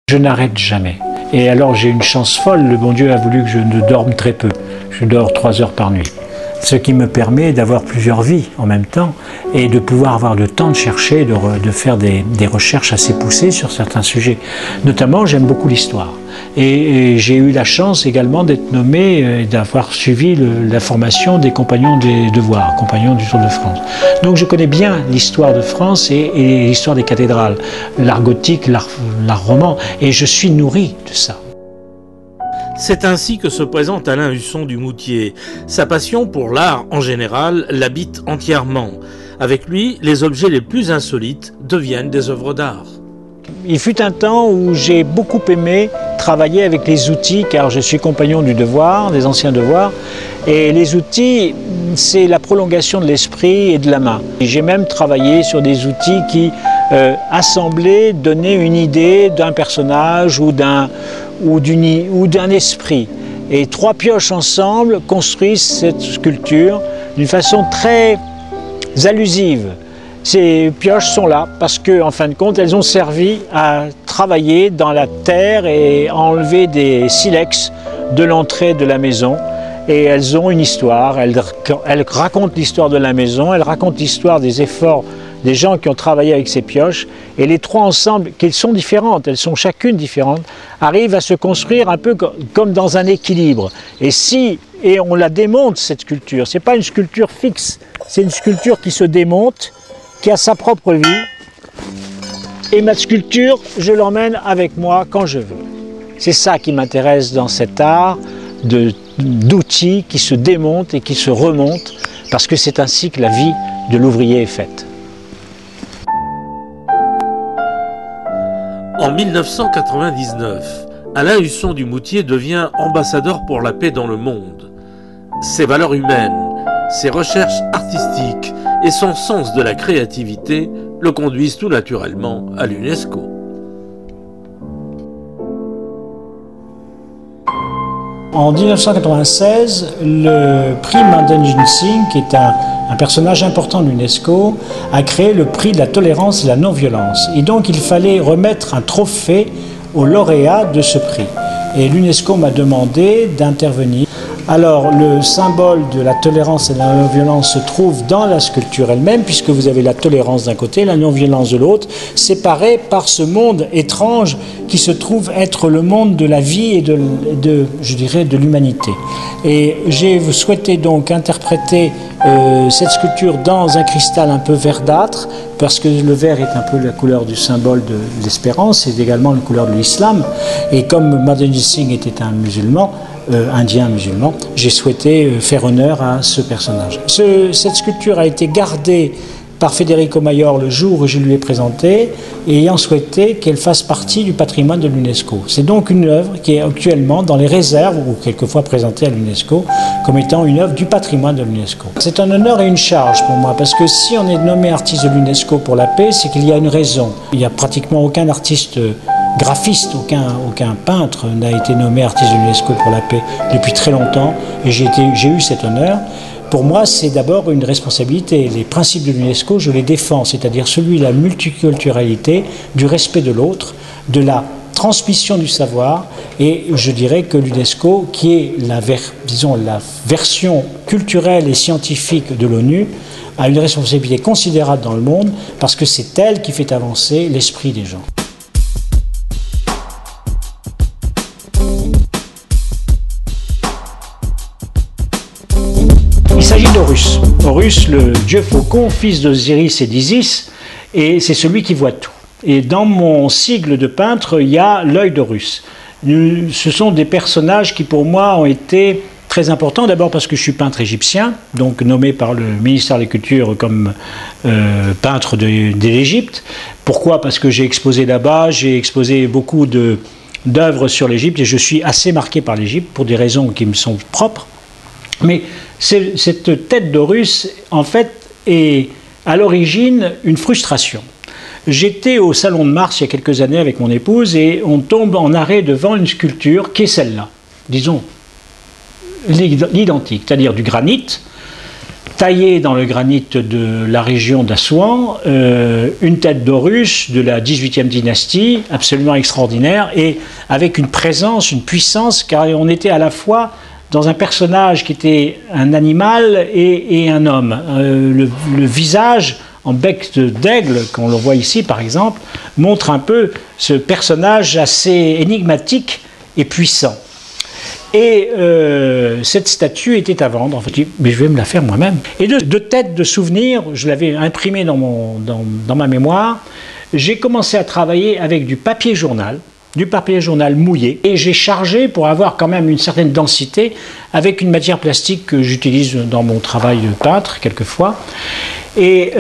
Je n'arrête jamais. Et alors j'ai une chance folle, le bon Dieu a voulu que je ne dorme très peu. Je dors 3 heures par nuit. Ce qui me permet d'avoir plusieurs vies en même temps et de pouvoir avoir le temps de chercher, de faire des recherches assez poussées sur certains sujets. Notamment, j'aime beaucoup l'histoire. Et j'ai eu la chance également d'être nommé et d'avoir suivi la formation des compagnons des devoirs, compagnons du Tour de France. Donc je connais bien l'histoire de France et l'histoire des cathédrales, l'art gothique, l'art roman, et je suis nourri de ça. C'est ainsi que se présente Alain Husson du Moutier. Sa passion pour l'art en général l'habite entièrement. Avec lui, les objets les plus insolites deviennent des œuvres d'art. Il fut un temps où j'ai beaucoup aimé travailler avec les outils, car je suis compagnon du devoir, des anciens devoirs, et les outils, c'est la prolongation de l'esprit et de la main. J'ai même travaillé sur des outils qui assemblaient, donnaient une idée d'un personnage ou d'un esprit. Et 3 pioches ensemble construisent cette sculpture d'une façon très allusive. Ces pioches sont là parce qu'en fin de compte, elles ont servi à travailler dans la terre et à enlever des silex de l'entrée de la maison. Et elles ont une histoire, elles racontent l'histoire de la maison, elles racontent l'histoire des efforts des gens qui ont travaillé avec ces pioches. Et les 3 ensemble, qu'elles sont différentes, elles sont chacune différentes, arrivent à se construire un peu comme dans un équilibre. Et on la démonte, cette sculpture. Ce n'est pas une sculpture fixe, c'est une sculpture qui se démonte, qui a sa propre vie, et ma sculpture, je l'emmène avec moi quand je veux. C'est ça qui m'intéresse dans cet art d'outils qui se démontent et qui se remontent, parce que c'est ainsi que la vie de l'ouvrier est faite. En 1999, Alain Husson du Moutier devient ambassadeur pour la paix dans le monde. Ses valeurs humaines, ses recherches artistiques et son sens de la créativité le conduisent tout naturellement à l'UNESCO. En 1996, le prix Maden Ginsing, qui est un personnage important de l'UNESCO, a créé le prix de la tolérance et de la non-violence. Et donc il fallait remettre un trophée au lauréat de ce prix. Et l'UNESCO m'a demandé d'intervenir. Alors le symbole de la tolérance et de la non-violence se trouve dans la sculpture elle-même, puisque vous avez la tolérance d'un côté, la non-violence de l'autre, séparés par ce monde étrange qui se trouve être le monde de la vie et je dirais, de l'humanité. Et j'ai souhaité donc interpréter cette sculpture dans un cristal un peu verdâtre, parce que le vert est un peu la couleur du symbole de l'espérance, c'est également la couleur de l'islam. Et comme Maden Ginsing était un musulman, indien musulman, j'ai souhaité faire honneur à ce personnage. Cette sculpture a été gardée par Federico Mayor le jour où je lui ai présenté, et ayant souhaité qu'elle fasse partie du patrimoine de l'UNESCO. C'est donc une œuvre qui est actuellement dans les réserves, ou quelquefois présentée à l'UNESCO, comme étant une œuvre du patrimoine de l'UNESCO. C'est un honneur et une charge pour moi, parce que si on est nommé artiste de l'UNESCO pour la paix, c'est qu'il y a une raison. Il n'y a pratiquement aucun artiste graphiste, aucun peintre n'a été nommé artiste de l'UNESCO pour la paix depuis très longtemps, et j'ai eu cet honneur. Pour moi, c'est d'abord une responsabilité. Les principes de l'UNESCO, je les défends, c'est-à-dire celui de la multiculturalité, du respect de l'autre, de la transmission du savoir, et je dirais que l'UNESCO, qui est la version culturelle et scientifique de l'ONU, a une responsabilité considérable dans le monde, parce que c'est elle qui fait avancer l'esprit des gens. Il s'agit d'Horus. Horus, le dieu faucon, fils d'Osiris et d'Isis, et c'est celui qui voit tout. Et dans mon sigle de peintre, il y a l'œil d'Horus. Ce sont des personnages qui pour moi ont été très importants, d'abord parce que je suis peintre égyptien, donc nommé par le ministère de la Culture comme peintre de l'Égypte. Pourquoi? Parce que j'ai exposé là-bas, j'ai exposé beaucoup d'œuvres sur l'Égypte, et je suis assez marqué par l'Égypte pour des raisons qui me sont propres. Mais cette tête d'Horus, en fait, est à l'origine une frustration. J'étais au Salon de Mars il y a quelques années avec mon épouse, et on tombe en arrêt devant une sculpture qui est celle-là, disons l'identique, c'est-à-dire du granit, taillé dans le granit de la région d'Assouan, une tête d'Horus de la 18e dynastie, absolument extraordinaire, et avec une présence, une puissance, car on était à la fois dans un personnage qui était un animal et un homme. Le visage en bec d'aigle, qu'on le voit ici par exemple, montre un peu ce personnage assez énigmatique et puissant. Et cette statue était à vendre, en fait, mais je vais me la faire moi-même. Et de tête de souvenir, je l'avais imprimée dans ma mémoire, j'ai commencé à travailler avec du papier journal mouillé, et j'ai chargé pour avoir quand même une certaine densité avec une matière plastique que j'utilise dans mon travail de peintre quelquefois, et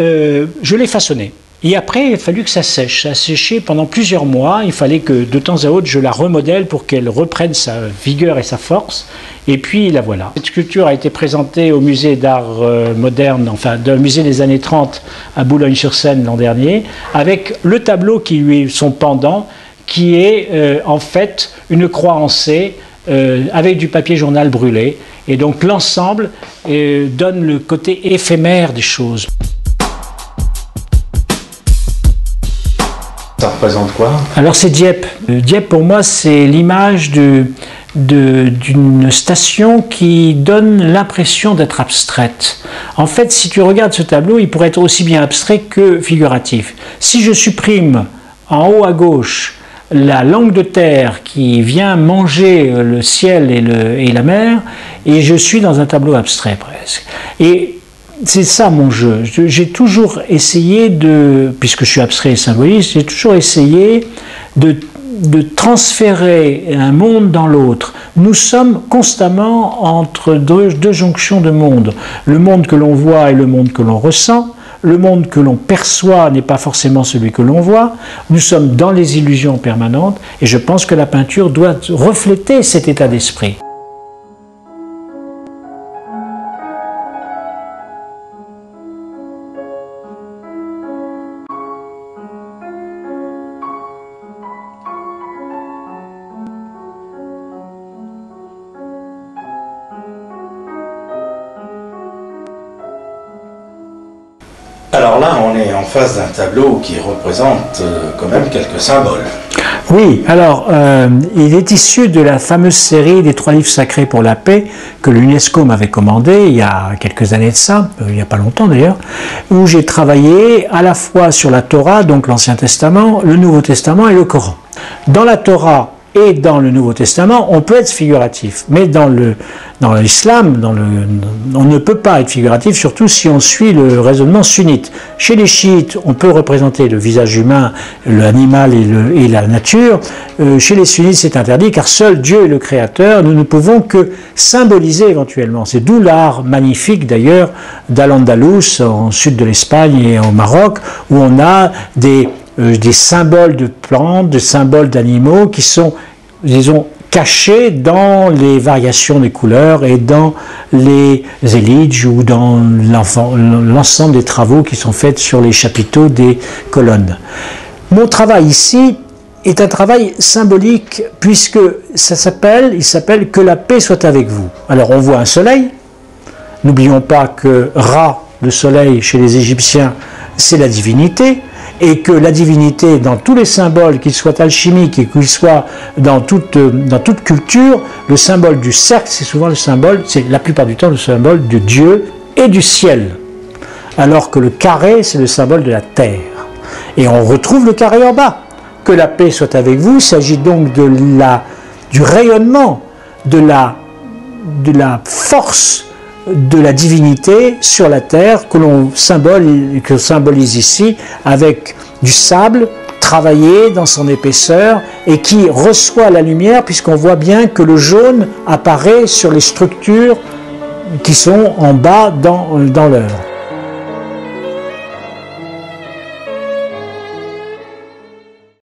je l'ai façonné. Et après, il a fallu que ça sèche. Ça a séché pendant plusieurs mois. Il fallait que de temps à autre, je la remodèle pour qu'elle reprenne sa vigueur et sa force. Et puis, la voilà. Cette sculpture a été présentée au musée d'art moderne, enfin, au musée des années 30 à Boulogne-sur-Seine l'an dernier, avec le tableau qui lui est son pendant, qui est en fait une croix en C avec du papier journal brûlé. Et donc, l'ensemble donne le côté éphémère des choses. Ça représente quoi? Alors c'est Dieppe. Dieppe pour moi c'est l'image d'une station qui donne l'impression d'être abstraite. En fait si tu regardes ce tableau il pourrait être aussi bien abstrait que figuratif. Si je supprime en haut à gauche la langue de terre qui vient manger le ciel et la mer, et je suis dans un tableau abstrait presque. Et c'est ça mon jeu. J'ai toujours essayé puisque je suis abstrait et symboliste, j'ai toujours essayé de transférer un monde dans l'autre. Nous sommes constamment entre deux jonctions de mondes. Le monde que l'on voit et le monde que l'on ressent. Le monde que l'on perçoit n'est pas forcément celui que l'on voit. Nous sommes dans les illusions permanentes et je pense que la peinture doit refléter cet état d'esprit. Alors là, on est en face d'un tableau qui représente quand même quelques symboles. Oui, alors il est issu de la fameuse série des 3 livres sacrés pour la paix que l'UNESCO m'avait commandé il y a quelques années de ça, il n'y a pas longtemps d'ailleurs, où j'ai travaillé à la fois sur la Torah, donc l'Ancien Testament, le Nouveau Testament et le Coran. Dans la Torah et dans le Nouveau Testament, on peut être figuratif, mais dans l'islam, on ne peut pas être figuratif, surtout si on suit le raisonnement sunnite. Chez les chiites, on peut représenter le visage humain, l'animal et la nature. Chez les sunnites, c'est interdit, car seul Dieu est le créateur, nous ne pouvons que symboliser éventuellement. C'est d'où l'art magnifique d'ailleurs d'Al-Andalus, en sud de l'Espagne et au Maroc, où on a des symboles de plantes, des symboles d'animaux qui sont, disons, cachés dans les variations des couleurs et dans les éliges ou dans l'ensemble des travaux qui sont faits sur les chapiteaux des colonnes. Mon travail ici est un travail symbolique puisque il s'appelle « Que la paix soit avec vous ». Alors on voit un soleil, n'oublions pas que Ra, le soleil chez les Égyptiens, c'est la divinité, et que la divinité, dans tous les symboles, qu'ils soient alchimiques et qu'ils soient dans toute culture, le symbole du cercle, c'est souvent le symbole, c'est la plupart du temps le symbole de Dieu et du ciel, alors que le carré, c'est le symbole de la terre. Et on retrouve le carré en bas. Que la paix soit avec vous, il s'agit donc du rayonnement, de la force de la divinité sur la terre que l'on symbolise ici avec du sable travaillé dans son épaisseur et qui reçoit la lumière puisqu'on voit bien que le jaune apparaît sur les structures qui sont en bas dans l'œuvre.